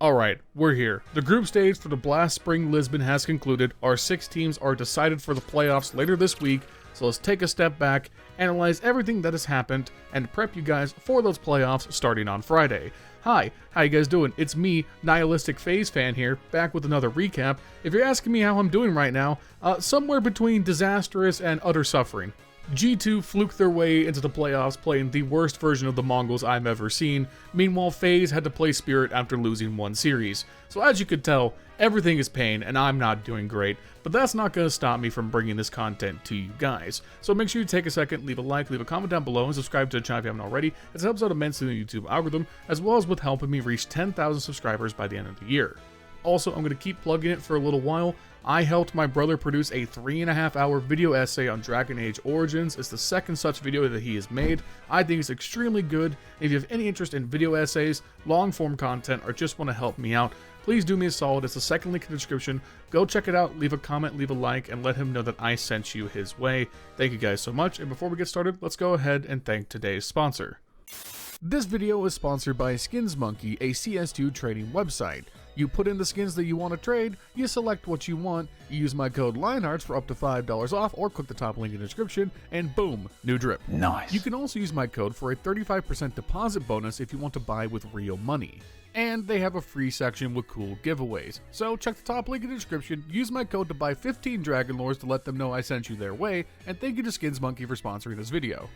Alright, we're here. The group stage for the Blast Spring Lisbon has concluded. Our 6 teams are decided for the playoffs later this week, so let's take a step back, analyze everything that has happened, and prep you guys for those playoffs starting on Friday. Hi, how you guys doing? It's me, Nihilistic FaZe Fan here, back with another recap. If you're asking me how I'm doing right now, somewhere between disastrous and utter suffering. G2 fluked their way into the playoffs playing the worst version of the Mongolz I've ever seen. Meanwhile, FaZe had to play Spirit after losing one series. So as you could tell, everything is pain and I'm not doing great, but that's not going to stop me from bringing this content to you guys. So make sure you take a second, leave a like, leave a comment down below, and subscribe to the channel if you haven't already. It helps out immensely in the YouTube algorithm, as well as with helping me reach 10,000 subscribers by the end of the year. Also, I'm going to keep plugging it for a little while. I helped my brother produce a 3.5-hour video essay on Dragon Age Origins. It's the second such video that he has made. I think it's extremely good. If you have any interest in video essays, long-form content, or just want to help me out, please do me a solid. It's the second link in the description. Go check it out, leave a comment, leave a like, and let him know that I sent you his way. Thank you guys so much, and before we get started, let's go ahead and thank today's sponsor. This video is sponsored by SkinsMonkey, a CS2 trading website. You put in the skins that you want to trade, you select what you want, you use my code LionHeartZ for up to $5 off, or click the top link in the description, and boom, new drip. Nice. You can also use my code for a 35% deposit bonus if you want to buy with real money. And they have a free section with cool giveaways. So check the top link in the description, use my code to buy 15 Dragon Lores to let them know I sent you their way, and thank you to SkinsMonkey for sponsoring this video.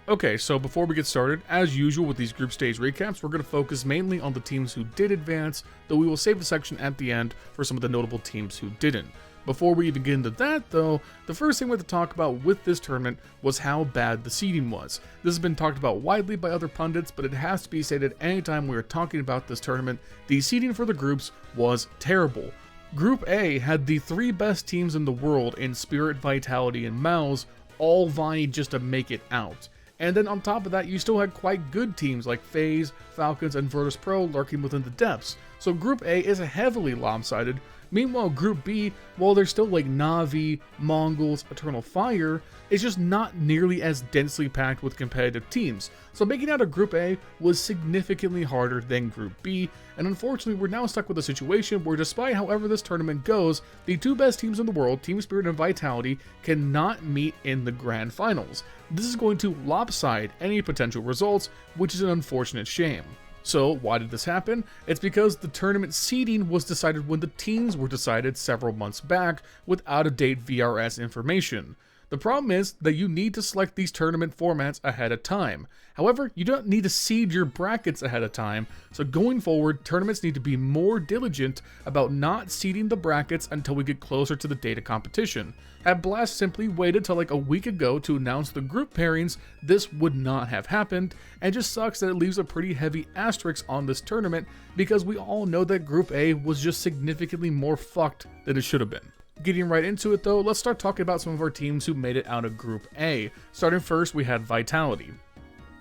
Okay, so before we get started, as usual with these group stage recaps, we're going to focus mainly on the teams who did advance, though we will save the section at the end for some of the notable teams who didn't. Before we even get into that though, the first thing we have to talk about with this tournament was how bad the seeding was. This has been talked about widely by other pundits, but it has to be stated anytime we are talking about this tournament, the seeding for the groups was terrible. Group A had the 3 best teams in the world in Spirit, Vitality, and MOUZ, all vying just to make it out. And then on top of that, you still had quite good teams like FaZe, Falcons, and Virtus.pro lurking within the depths. So Group A is heavily lopsided. Meanwhile, Group B, while there's still like NAVI, Mongolz, Eternal Fire, is just not nearly as densely packed with competitive teams. So making out a Group A was significantly harder than Group B, and unfortunately we're now stuck with a situation where despite however this tournament goes, the 2 best teams in the world, Team Spirit and Vitality, cannot meet in the grand finals. This is going to lopside any potential results, which is an unfortunate shame. So why did this happen? It's because the tournament seeding was decided when the teams were decided several months back with out-of-date VRS information. The problem is that you need to select these tournament formats ahead of time. However, you don't need to seed your brackets ahead of time, so going forward, tournaments need to be more diligent about not seeding the brackets until we get closer to the date of competition. Had Blast simply waited till like a week ago to announce the group pairings, this would not have happened, and it just sucks that it leaves a pretty heavy asterisk on this tournament because we all know that Group A was just significantly more fucked than it should have been. Getting right into it though, let's start talking about some of our teams who made it out of Group A. Starting first, we had Vitality.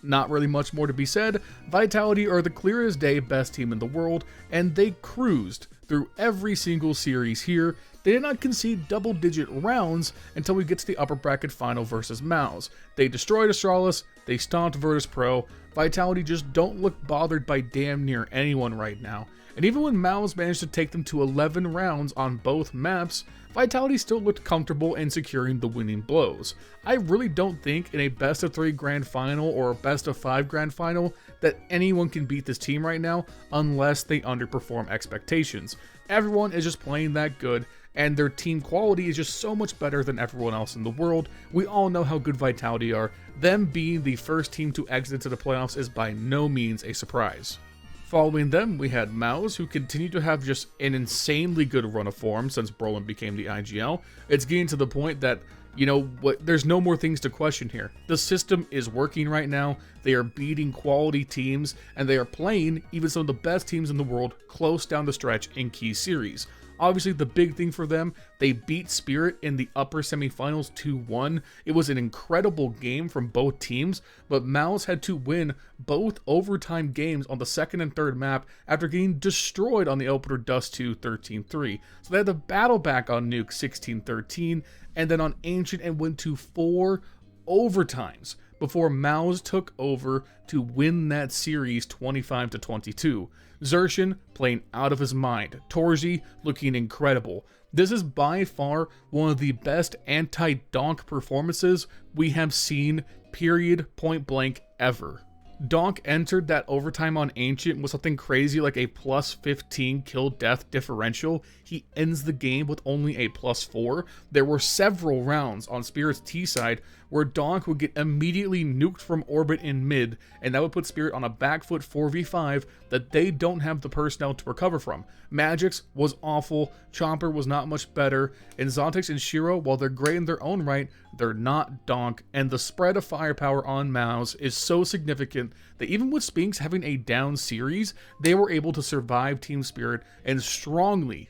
Not really much more to be said. Vitality are the clear as day best team in the world, and they cruised through every single series here. They did not concede double-digit rounds until we get to the upper bracket final versus MOUZ. They destroyed Astralis, they stomped Virtus.pro. Vitality just don't look bothered by damn near anyone right now. And even when MOUZ managed to take them to 11 rounds on both maps, Vitality still looked comfortable in securing the winning blows. I really don't think in a best of 3 grand final or a best of 5 grand final that anyone can beat this team right now unless they underperform expectations. Everyone is just playing that good, and their team quality is just so much better than everyone else in the world. We all know how good Vitality are. Them being the first team to exit to the playoffs is by no means a surprise. Following them, we had MOUZ, who continued to have just an insanely good run of form since Brolin became the IGL. It's getting to the point that, you know what, there's no more things to question here. The system is working right now, they are beating quality teams, and they are playing even some of the best teams in the world close down the stretch in key series. Obviously, the big thing for them, they beat Spirit in the upper semifinals 2-1. It was an incredible game from both teams, but MOUZ had to win both overtime games on the second and third map after getting destroyed on the opener Dust 2 13-3. So they had to battle back on Nuke 16-13, and then on Ancient and went to 4 overtimes before MOUZ took over to win that series 25-22. Xerxin playing out of his mind, Torji looking incredible. This is by far one of the best anti-donk performances we have seen, period, point blank, ever. Donk entered that overtime on Ancient with something crazy like a plus 15 kill death differential. He ends the game with only a plus 4. There were several rounds on Spirit's T side where Donk would get immediately nuked from orbit in mid, and that would put Spirit on a back foot 4v5 that they don't have the personnel to recover from. Magix was awful, Chomper was not much better, and Zontix and Shiro, while they're great in their own right, they're not Donk, and the spread of firepower on MOUZ is so significant that even with Spinks having a down series, they were able to survive Team Spirit and strongly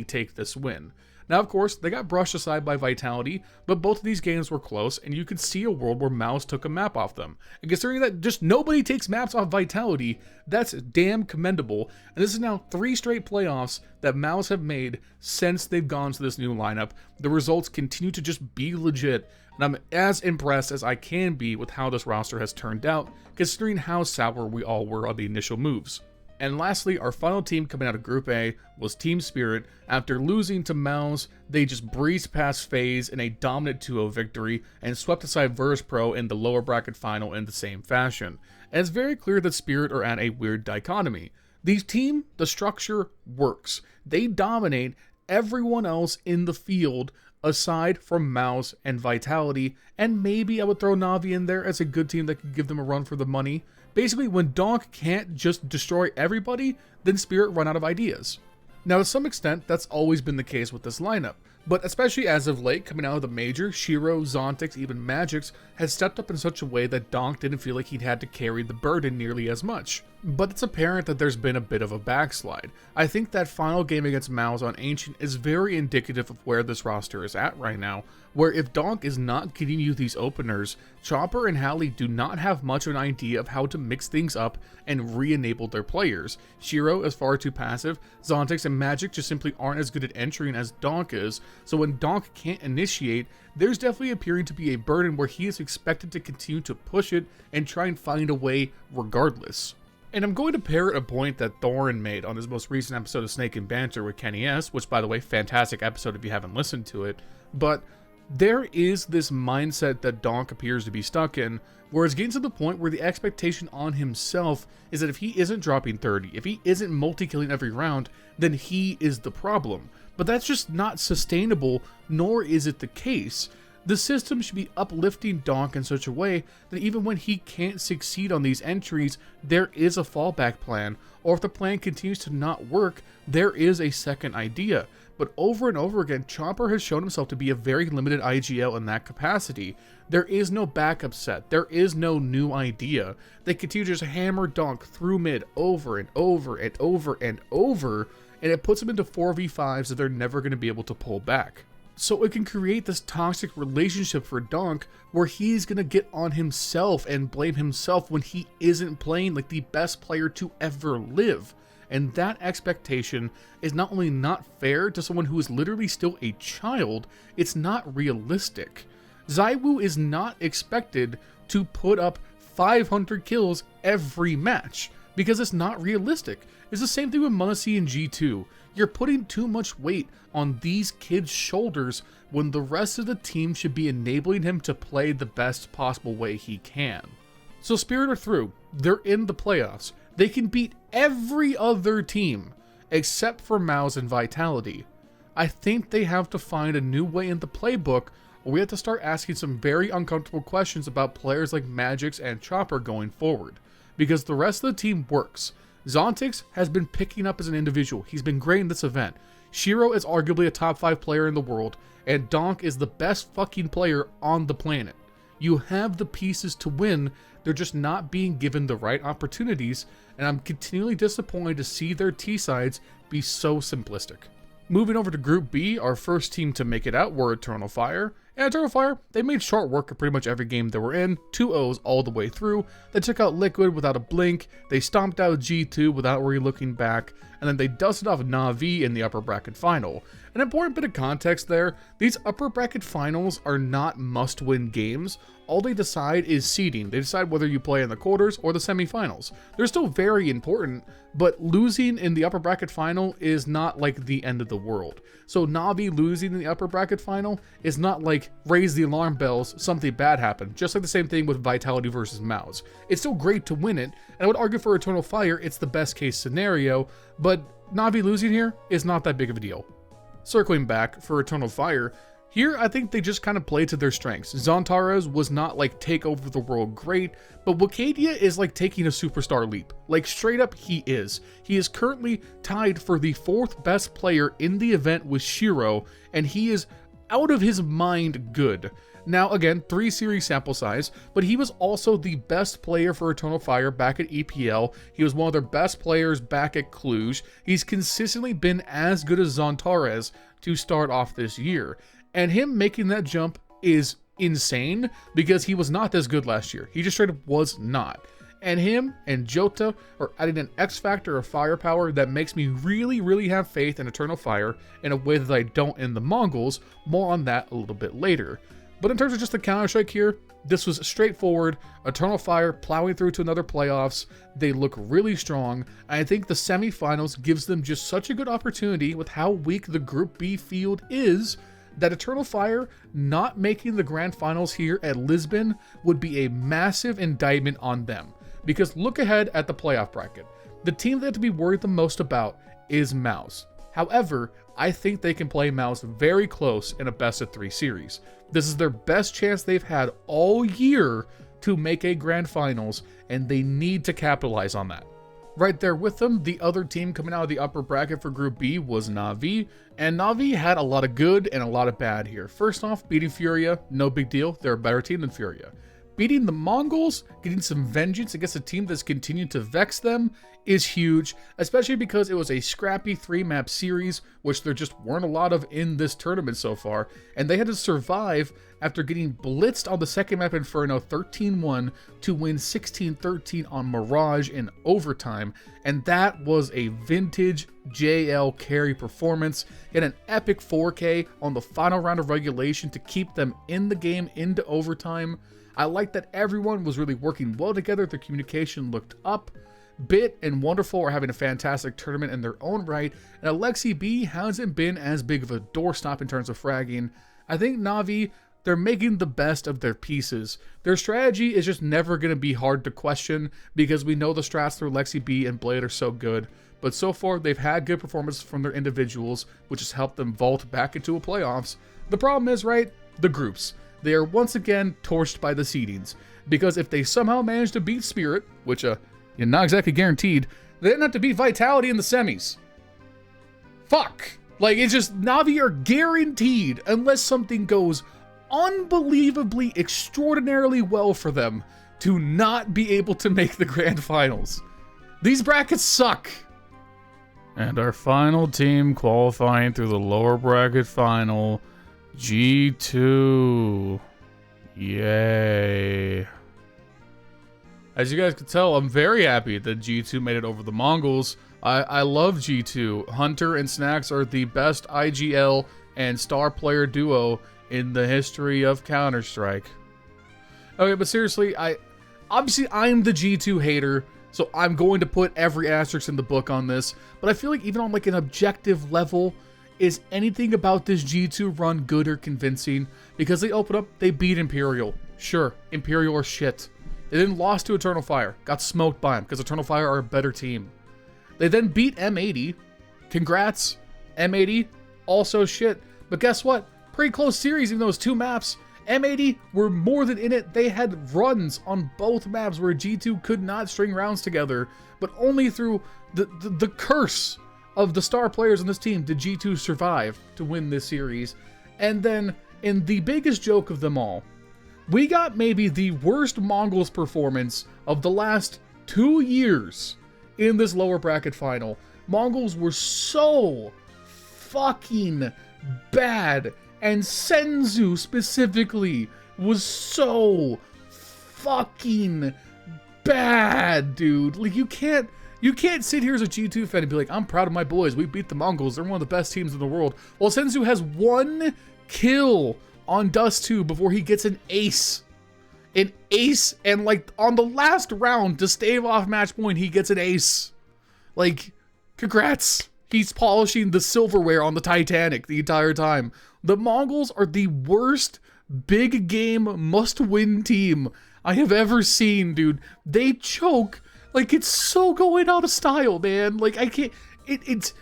take this win. Now, of course, they got brushed aside by Vitality, but both of these games were close, and you could see a world where MOUZ took a map off them. And considering that just nobody takes maps off Vitality, that's damn commendable, and this is now 3 straight playoffs that MOUZ have made since they've gone to this new lineup. The results continue to just be legit, and I'm as impressed as I can be with how this roster has turned out, considering how sour we all were on the initial moves. And lastly, our final team coming out of Group A was Team Spirit. After losing to MOUZ, they just breezed past FaZe in a dominant 2-0 victory and swept aside VersePro in the lower bracket final in the same fashion. And it's very clear that Spirit are at a weird dichotomy. The structure works. They dominate everyone else in the field aside from MOUZ and Vitality, and maybe I would throw NAVI in there as a good team that could give them a run for the money. Basically, when Donk can't just destroy everybody, then Spirit run out of ideas. Now, to some extent, that's always been the case with this lineup, but especially as of late, coming out of the major, Shiro, Zontix, even Magix has stepped up in such a way that Donk didn't feel like he'd had to carry the burden nearly as much. But it's apparent that there's been a bit of a backslide. I think that final game against MOUZ on Ancient is very indicative of where this roster is at right now, where if Donk is not getting you these openers, Chopper and Hallie do not have much of an idea of how to mix things up and re-enable their players. Shiro is far too passive, Zontix and Magix just simply aren't as good at entering as Donk is, so when Donk can't initiate, there's definitely appearing to be a burden where he is expected to continue to push it and try and find a way regardless. And I'm going to parrot a point that Thorin made on his most recent episode of Snake and Banter with Kenny S, which, by the way, fantastic episode if you haven't listened to it, but there is this mindset that Donk appears to be stuck in, where it's getting to the point where the expectation on himself is that if he isn't dropping 30, if he isn't multi-killing every round, then he is the problem. But that's just not sustainable, nor is it the case. The system should be uplifting Donk in such a way that even when he can't succeed on these entries, there is a fallback plan, or if the plan continues to not work, there is a second idea. But over and over again, Chomper has shown himself to be a very limited IGL in that capacity. There is no backup set, there is no new idea. They continue to just hammer Donk through mid over and over and over and over, and it puts them into 4v5s that they're never going to be able to pull back. So it can create this toxic relationship for Donk where he's going to get on himself and blame himself when he isn't playing like the best player to ever live. And that expectation is not only not fair to someone who is literally still a child, it's not realistic. ZywOo is not expected to put up 500 kills every match because it's not realistic. It's the same thing with m0NESY and G2. You're putting too much weight on these kids' shoulders when the rest of the team should be enabling him to play the best possible way he can. So Spirit are through. They're in the playoffs. They can beat every other team except for MOUZ and Vitality. I think they have to find a new way in the playbook, or we have to start asking some very uncomfortable questions about players like Magix and Chopper going forward, because the rest of the team works. Zontix has been picking up as an individual. He's been great in this event. Shiro is arguably a top 5 player in the world, and Donk is the best fucking player on the planet. You have the pieces to win, they're just not being given the right opportunities, and I'm continually disappointed to see their T-sides be so simplistic. Moving over to Group B, our first team to make it out were Eternal Fire. And Eternal Fire, they made short work of pretty much every game they were in, 2-0s all the way through. They took out Liquid without a blink, they stomped out G2 without really looking back, and then they dusted off NAVI in the upper bracket final. An important bit of context there, these upper bracket finals are not must-win games. All they decide is seeding. They decide whether you play in the quarters or the semifinals. They're still very important, but losing in the upper bracket final is not like the end of the world. So NAVI losing in the upper bracket final is not like raise the alarm bells, something bad happened. Just like the same thing with Vitality versus MOUZ. It's still great to win it, and I would argue for Eternal Fire, it's the best case scenario, but NAVI losing here is not that big of a deal. Circling back for Eternal Fire, here I think they just kind of played to their strengths. Zontares was not like take over the world great, but Wakadia is like taking a superstar leap. Like straight up he is. He is currently tied for the 4th best player in the event with Shiro, and he is out of his mind good. Now again, 3 series sample size, but he was also the best player for Eternal Fire back at EPL. He was one of their best players back at Cluj. He's consistently been as good as Zontares to start off this year. And him making that jump is insane because he was not this good last year. He just straight up was not. And him and Jota are adding an X factor of firepower that makes me really have faith in Eternal Fire in a way that I don't in the Mongolz. More on that a little bit later. But in terms of just the Counter-Strike here, this was straightforward. Eternal Fire plowing through to another playoffs. They look really strong. And I think the semifinals gives them just such a good opportunity with how weak the Group B field is, that Eternal Fire not making the grand finals here at Lisbon would be a massive indictment on them. Because look ahead at the playoff bracket. The team they have to be worried the most about is MOUZ. However, I think they can play MOUZ very close in a best-of-3 series. This is their best chance they've had all year to make a grand finals, and they need to capitalize on that. Right there with them, the other team coming out of the upper bracket for Group B was NAVI, and NAVI had a lot of good and a lot of bad here. First off, beating Furia, no big deal, they're a better team than Furia. Beating the Mongolz, getting some vengeance against a team that's continued to vex them is huge, especially because it was a scrappy 3-map series, which there just weren't a lot of in this tournament so far, and they had to survive after getting blitzed on the second map Inferno 13-1 to win 16-13 on Mirage in overtime, and that was a vintage JL carry performance. Hit an epic 4K on the final round of regulation to keep them in the game into overtime. I like that everyone was really working well together, their communication looked up. Bit and Wonderful are having a fantastic tournament in their own right, and Alexi B hasn't been as big of a doorstop in terms of fragging. I think NAVI, they're making the best of their pieces. Their strategy is just never going to be hard to question because we know the strats through Alexi B and Blade are so good. But so far, they've had good performances from their individuals, which has helped them vault back into a playoffs. The problem is, right, the groups. They are once again torched by the seedings, because if they somehow manage to beat Spirit, which you're not exactly guaranteed, they didn't have to beat Vitality in the semis. Fuck! Like, it's just, NAVI are guaranteed, unless something goes unbelievably, extraordinarily well for them, to not be able to make the grand finals. These brackets suck! And our final team qualifying through the lower bracket final, G2. Yay. As you guys can tell, I'm very happy that G2 made it over the Mongolz. I love G2. Hunter and Snacks are the best IGL and star player duo in the history of Counter-Strike. Okay, but seriously, obviously I'm the G2 hater, so I'm going to put every asterisk in the book on this, but I feel like even on like an objective level, is anything about this G2 run good or convincing? Because they open up, they beat Imperial. Sure, Imperial are shit. They then lost to Eternal Fire, got smoked by them because Eternal Fire are a better team. They then beat M80. Congrats, M80, also shit. But guess what? Pretty close series in those 2 maps. M80 were more than in it. They had runs on both maps where G2 could not string rounds together, but only through the curse of the star players on this team did G2 survive to win this series. And then, in the biggest joke of them all, we got maybe the worst Mongolz performance of the last 2 years in this lower bracket final. Mongolz were so fucking bad, and Senzu specifically was so fucking bad, dude. Like, you can't You can't sit here as a G2 fan and be like, I'm proud of my boys. We beat the Mongolz. They're one of the best teams in the world. Well, Senzu has 1 kill on Dust 2 before he gets an ace. An ace, and like on the last round to stave off match point, he gets an ace. Like, congrats. He's polishing the silverware on the Titanic the entire time. The Mongols are the worst big game must-win team I have ever seen, dude. They choke like it's so going out of style, man. Like, I can't... It's...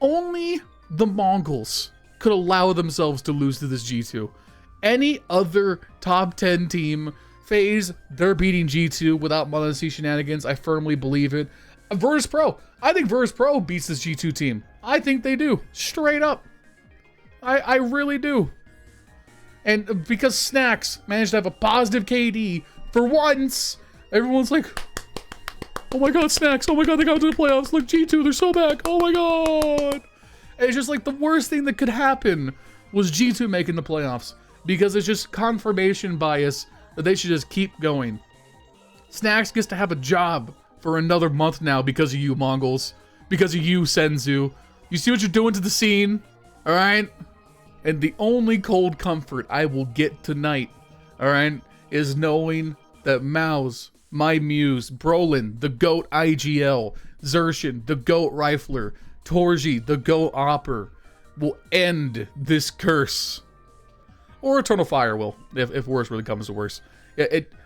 Only the Mongols could allow themselves to lose to this G2. Any other top 10 team, FaZe, they're beating G2 without Mongolz shenanigans. I firmly believe it. Virtus Pro. I think Virtus Pro beats this G2 team. I think they do. Straight up. I really do. And because Snacks managed to have a positive KD for once, everyone's like, oh my god, Snacks. Oh my god, they got to the playoffs. Look, G2, they're so back. Oh my god. And it's just like the worst thing that could happen was G2 making the playoffs. Because it's just confirmation bias that they should just keep going. Snacks gets to have a job for another month now because of you, Mongolz. Because of you, Senzu. You see what you're doing to the scene? Alright? And the only cold comfort I will get tonight, alright, is knowing that MOUZ, my MOUZ, Brolin, the GOAT IGL, Zershin, the GOAT Rifler, Torji, the GOAT Opper, will end this curse. Or Eternal Fire will, if worse really comes to worse.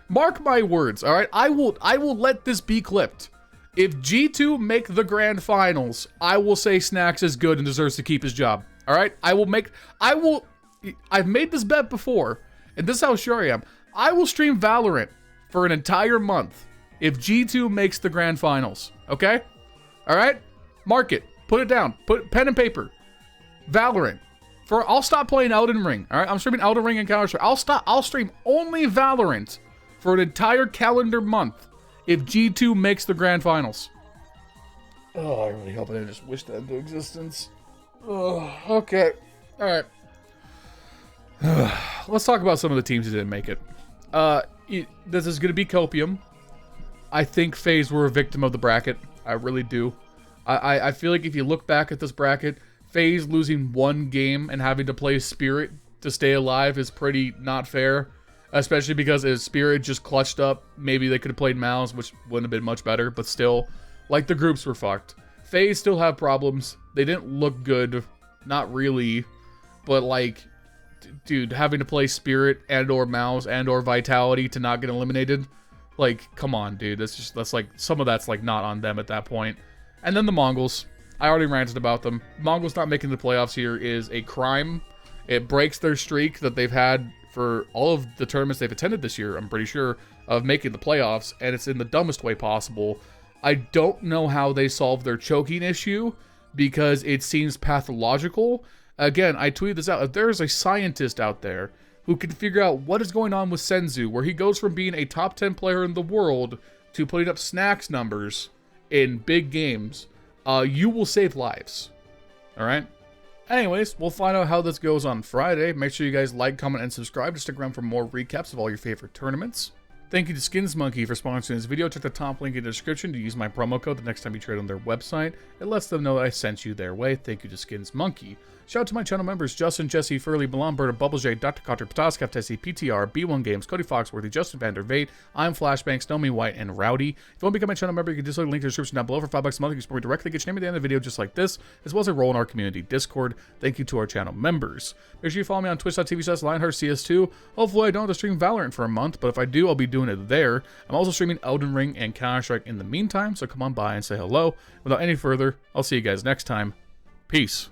Mark my words, all right? I will let this be clipped. If G2 make the grand finals, I will say Snacks is good and deserves to keep his job. All right? I've made this bet before, and this is how sure I am. I will stream Valorant for an entire month if G2 makes the grand finals. Okay? All right? Mark it. Put it down. Put pen and paper. Valorant. I'll stop playing Elden Ring. All right, I'm streaming Elden Ring and Counter-Strike. I'll stream only Valorant for an entire calendar month if G2 makes the grand finals. Oh, I really hope I didn't just wish that into existence. Oh, okay. All right. Let's talk about some of the teams who didn't make it. This is going to be Copium. I think FaZe were a victim of the bracket. I really do. I feel like if you look back at this bracket, FaZe losing 1 game and having to play Spirit to stay alive is pretty not fair. Especially because if Spirit just clutched up, maybe they could have played MOUZ, which wouldn't have been much better. But still, like, the groups were fucked. FaZe still have problems. They didn't look good. Not really. But, like, dude, having to play Spirit and or MOUZ and or Vitality to not get eliminated. Like, come on, dude. That's like, some of that's, like, not on them at that point. And then the Mongols. I already ranted about them. Mongols not making the playoffs here is a crime. It breaks their streak that they've had for all of the tournaments they've attended this year, I'm pretty sure, of making the playoffs, and it's in the dumbest way possible. I don't know how they solve their choking issue, because it seems pathological. Again, I tweeted this out. If there's a scientist out there who can figure out what is going on with Senzu, where he goes from being a top 10 player in the world to putting up Snacks numbers in big games, you will save lives. Alright? Anyways, we'll find out how this goes on Friday. Make sure you guys like, comment, and subscribe to stick around for more recaps of all your favorite tournaments. Thank you to SkinsMonkey for sponsoring this video. Check the top link in the description to use my promo code the next time you trade on their website. It lets them know that I sent you their way. Thank you to SkinsMonkey. Shout out to my channel members, Justin, Jesse, Furley, Milan Berta, Bubblesj, Dr. Cocktor, Patatas Kaftesi, PTR, B1 Games, Cody Foxworthy, Justin Vander Vate, I'm Flashbangs, Nomi White, and Rowdy. If you want to become my channel member, you can dislike the link in the description down below. For $5 a month, you can support me directly, get your name at the end of the video just like this, as well as a role in our community Discord. Thank you to our channel members. Make sure you follow me on twitch.tv/LionHeartZ. Hopefully I don't have to stream Valorant for a month, but if I do, I'll be doing it there. I'm also streaming Elden Ring and Counter-Strike in the meantime, so come on by and say hello. Without any further, I'll see you guys next time. Peace.